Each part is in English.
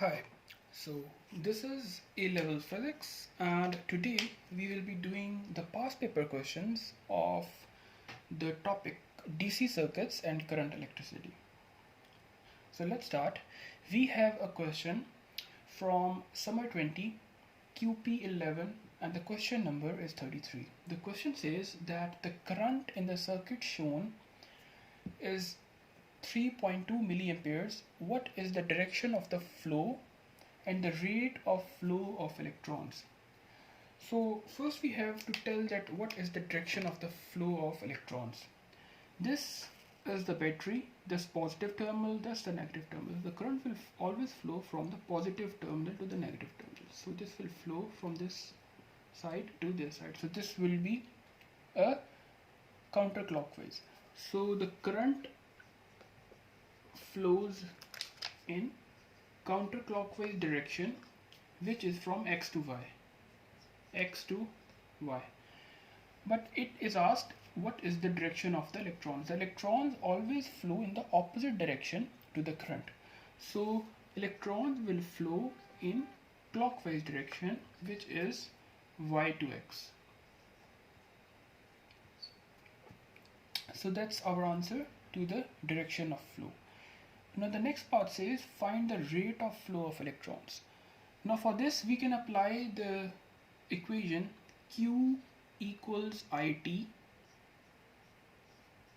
Hi, so this is A-level physics and today we will be doing the past paper questions of the topic DC circuits and current electricity. So let's start. We have a question from summer 20 QP11 and the question number is 33. The question says that the current in the circuit shown is 3.2 milliamperes. What is the direction of the flow and the rate of flow of electrons? So first we have to tell that what is the direction of the flow of electrons. This is the battery, this positive terminal, that's the negative terminal. The current will always flow from the positive terminal to the negative terminal. So this will flow from this side to this side. So this will be a counterclockwise. So the current flows in counterclockwise direction, which is from x to y. But it is asked what is the direction of the electrons. The electrons always flow in the opposite direction to the current. So electrons will flow in clockwise direction, which is y to x. So that's our answer to the direction of flow. Now the next part says find the rate of flow of electrons. Now for this we can apply the equation Q equals IT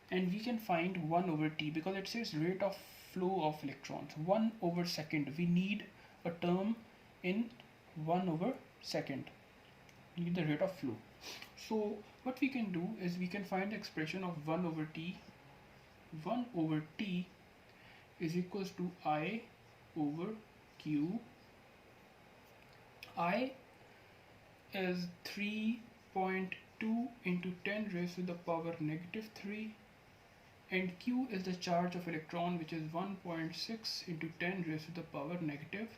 and we can find 1 over T because it says rate of flow of electrons. 1 over second. We need a term in 1 over second. We need the rate of flow. So what we can do is we can find the expression of 1 over T. 1 over T is equals to I over Q. I is 3.2 into 10 raised to the power negative 3 and Q is the charge of electron, which is 1.6 into 10 raised to the power negative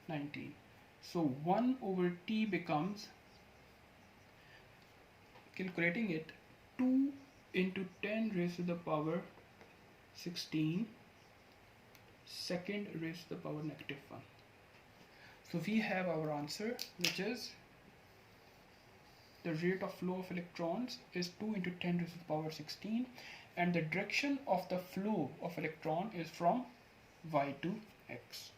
19. So 1 over T becomes, calculating it, 2 into 10 raised to the power 16 second raised to the power negative 1. So we have our answer, which is the rate of flow of electrons is 2 into 10 raised to the power 16 and the direction of the flow of electron is from y to x.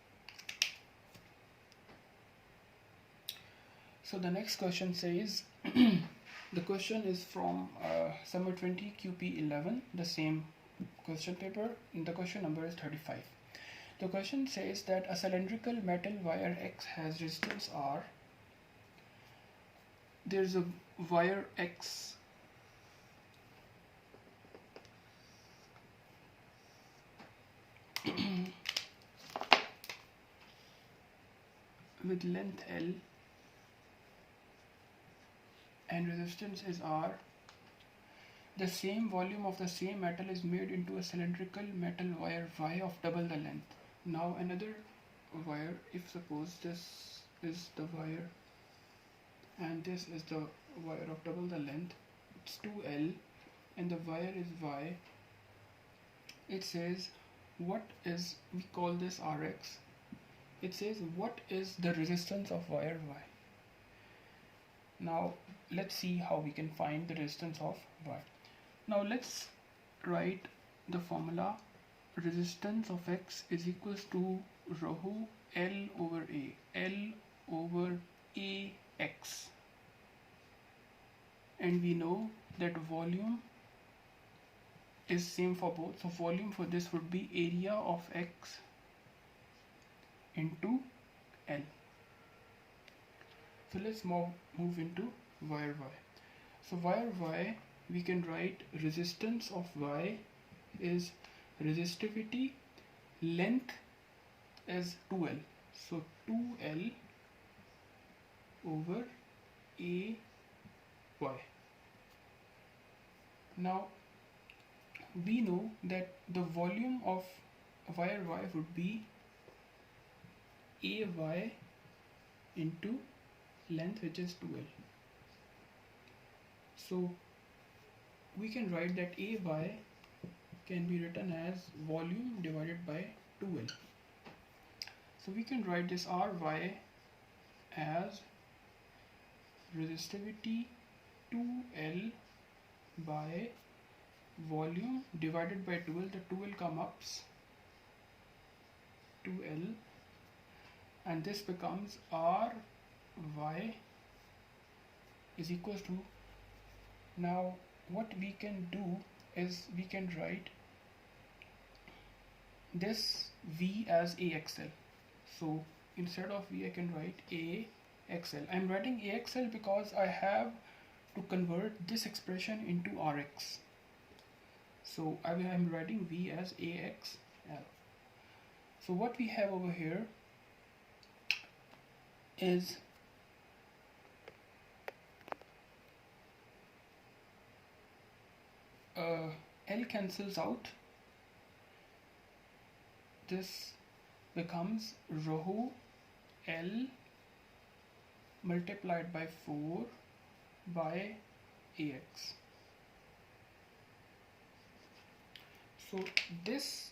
So the next question says the question is from summer 20 QP11, the same question paper, and the question number is 35. The question says that a cylindrical metal wire X has resistance R. There's a wire X with length L and resistance is R. The same volume of the same metal is made into a cylindrical metal wire Y of double the length. Now another wire, if suppose this is the wire and this is the wire of double the length, it's 2L and the wire is Y. It says what is, we call this Rx. It says what is the resistance of wire Y. Now let's see how we can find the resistance of Y. Now let's write the formula. Resistance of X is equals to rho L over A. L over A X. And we know that volume is same for both. So volume for this would be area of X into L. So let's move into wire Y. So wire Y, we can write resistance of Y is resistivity, length is 2L. So 2L over AY. Now we know that the volume of wire Y would be AY into length, which is 2L. So we can write that AY can be written as volume divided by 2L. So we can write this Ry as resistivity 2L by volume divided by 2L. The 2L come up 2L, and this becomes Ry is equals to, now what we can do is we can write this V as AXL. So instead of V I can write AXL. I am writing AXL because I have to convert this expression into Rx. So I am writing V as AXL. So what we have over here is L cancels out. This becomes rho L multiplied by 4 by AX. So this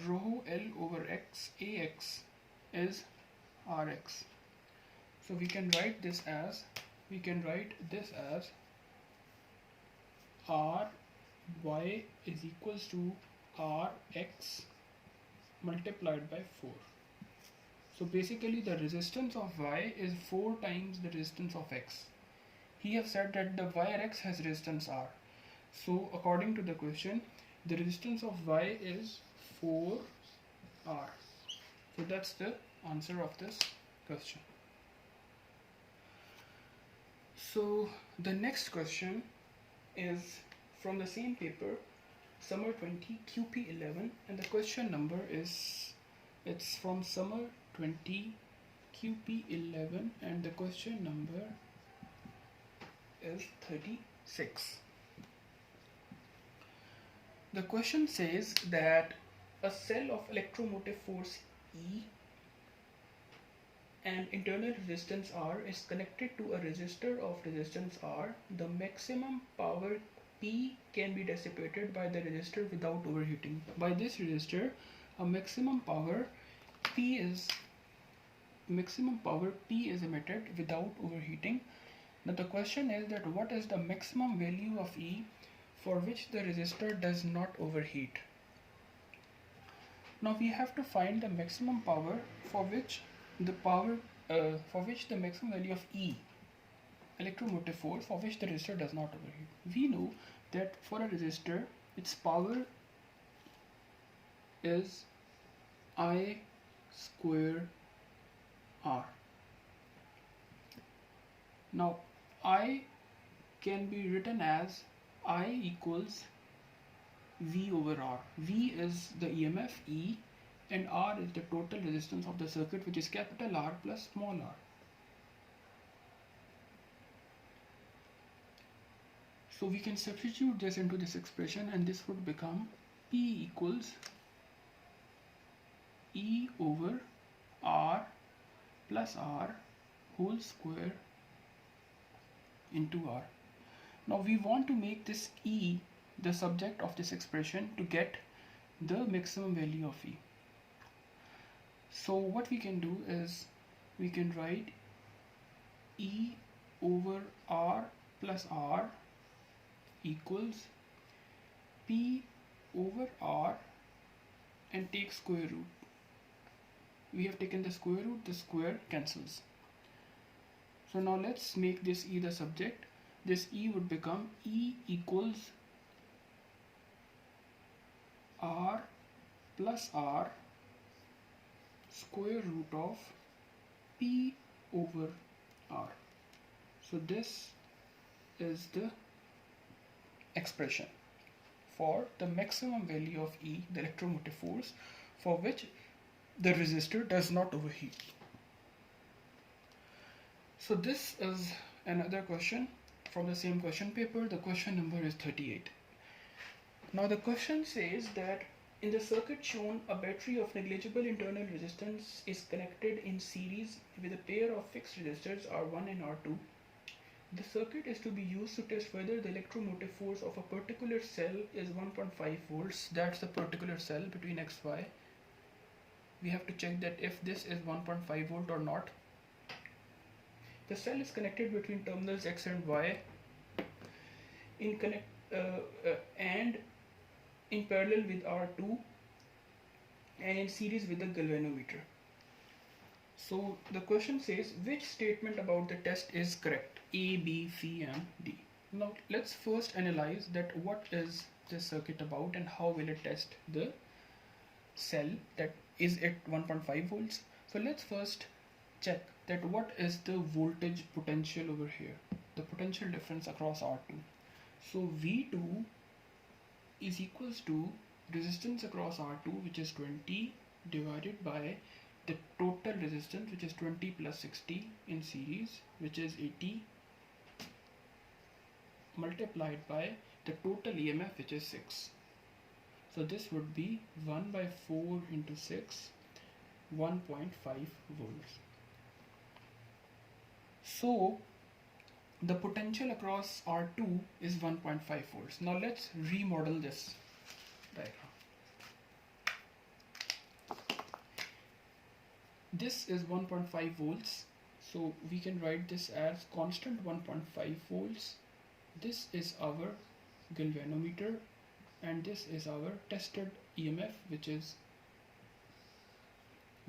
rho L over X AX is Rx. So we can write this as Ry is equals to Rx multiplied by 4. So basically the resistance of Y is 4 times the resistance of X. He have said that the Yx has resistance R. So according to the question, the resistance of Y is 4R. So that's the answer of this question. So the next question is from the same paper, Summer 20 QP11, and the question number is, it's from Summer 20 QP11 and the question number is 36. The question says that a cell of electromotive force E and internal resistance R is connected to a resistor of resistance R. The maximum power P can be dissipated by the resistor without overheating. By this resistor, a maximum power P is emitted without overheating. Now the question is that what is the maximum value of E for which the resistor does not overheat? Now we have to find the maximum power for which the maximum value of E, electromotive force, for which the resistor does not overheat. We know that for a resistor its power is I square R. Now I can be written as I equals V over R. V is the EMF E and R is the total resistance of the circuit, which is capital R plus small r. So we can substitute this into this expression and this would become P equals E over R plus R whole square into R. Now we want to make this E the subject of this expression to get the maximum value of E. So what we can do is we can write E over R plus R equals P over R and take square root. We have taken the square root, the square cancels. So now let's make this E the subject. This E would become E equals R plus R square root of P over R. So this is the expression for the maximum value of E, the electromotive force, for which the resistor does not overheat. So this is another question from the same question paper. The question number is 38. Now the question says that in the circuit shown, a battery of negligible internal resistance is connected in series with a pair of fixed resistors R1 and R2. The circuit is to be used to test whether the electromotive force of a particular cell is 1.5 volts. That's the particular cell between XY. we have to check that if this is 1.5 volt or not. The cell is connected between terminals X and Y and in parallel with R2 and in series with the galvanometer. So the question says which statement about the test is correct? A, B, C and D. Now let's first analyze that what is this circuit about and how will it test the cell, that is it 1.5 volts. So let's first check that what is the voltage potential over here, the potential difference across R2. So V2 is equals to resistance across R2, which is 20, divided by the total resistance, which is 20 plus 60 in series, which is 80, multiplied by the total EMF, which is 6. So this would be 1 by 4 into 6, 1.5 volts. So the potential across R2 is 1.5 volts. Now let's remodel this diagram. This is 1.5 volts, so we can write this as constant 1.5 volts. This is our galvanometer and this is our tested EMF, which is,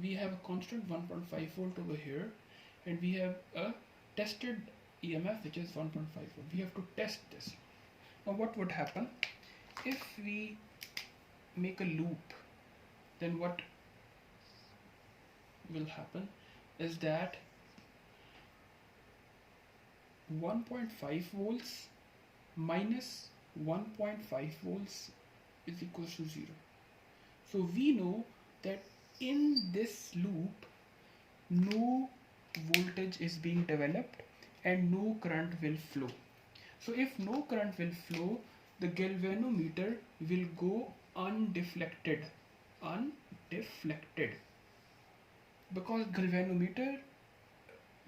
we have a constant 1.5 volt over here and we have a tested EMF which is 1.5 volt. We have to test this. Now what would happen if we make a loop? Then what will happen is that 1.5 volts minus 1.5 volts is equals to 0. So we know that in this loop no voltage is being developed and no current will flow. So if no current will flow, the galvanometer will go undeflected, because galvanometer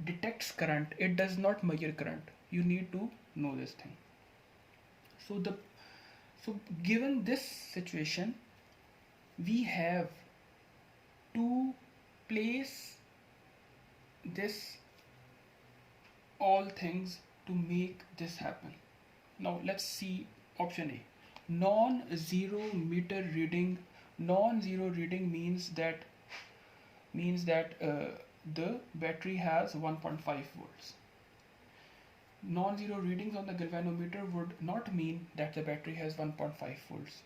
detects current, it does not measure current. You need to know this thing. So given this situation, we have to place this all things to make this happen. Now let's see option A. Non-zero meter reading. Non-zero reading means that the battery has 1.5 volts. Non-zero readings on the galvanometer would not mean that the battery has 1.5 volts,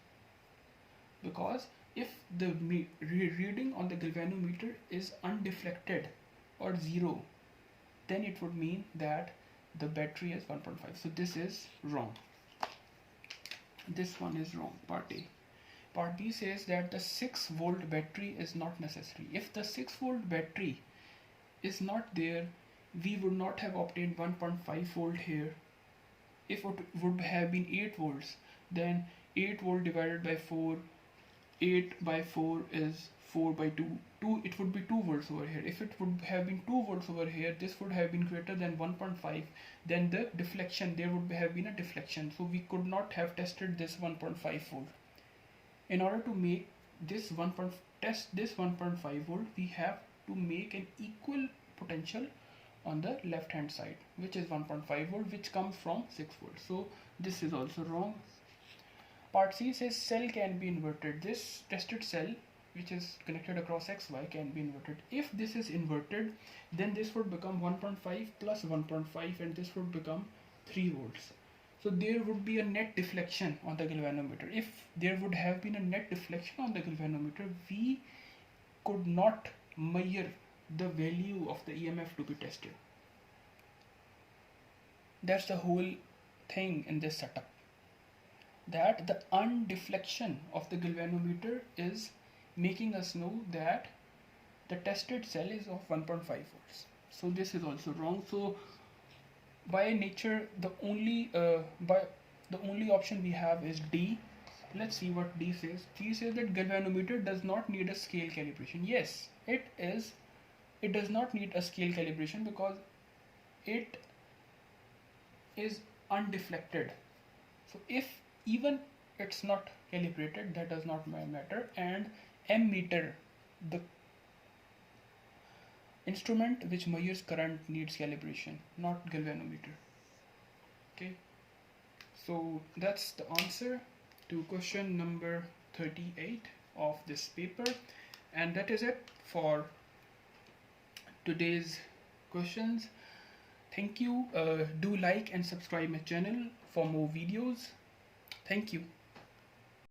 because if the reading on the galvanometer is undeflected or 0, then it would mean that the battery is 1.5. So this is wrong. This one is wrong, part A. Part B says that the 6 volt battery is not necessary. If the 6 volt battery is not there, we would not have obtained 1.5 volt here. If it would have been 8 volts, then 8 volt divided by 4, 8 by 4 is 4 by 2. It would be 2 volts over here. If it would have been 2 volts over here, this would have been greater than 1.5. Then the deflection, there would have been a deflection. So we could not have tested this 1.5 volt. In order to make this test this 1.5 volt, we have to make an equal potential on the left hand side, which is 1.5 volt, which comes from 6 volts. So this is also wrong. Part C says cell can be inverted. This tested cell, which is connected across XY, can be inverted. If this is inverted, then this would become 1.5 plus 1.5 and this would become 3 volts. So there would be a net deflection on the galvanometer. If there would have been a net deflection on the galvanometer, we could not measure the value of the EMF to be tested. That's the whole thing in this setup, that the undeflection of the galvanometer is making us know that the tested cell is of 1.5 volts. So this is also wrong. So by nature, the only option we have is D. Let's see what D says. D says that galvanometer does not need a scale calibration. Yes, it does not need a scale calibration because it is undeflected. So if even it's not calibrated, that does not matter. And M meter, the instrument which measures current needs calibration, not galvanometer. Okay, so that's the answer to question number 38 of this paper, and that is it for today's questions. Thank you. Do like and subscribe my channel for more videos. Thank you.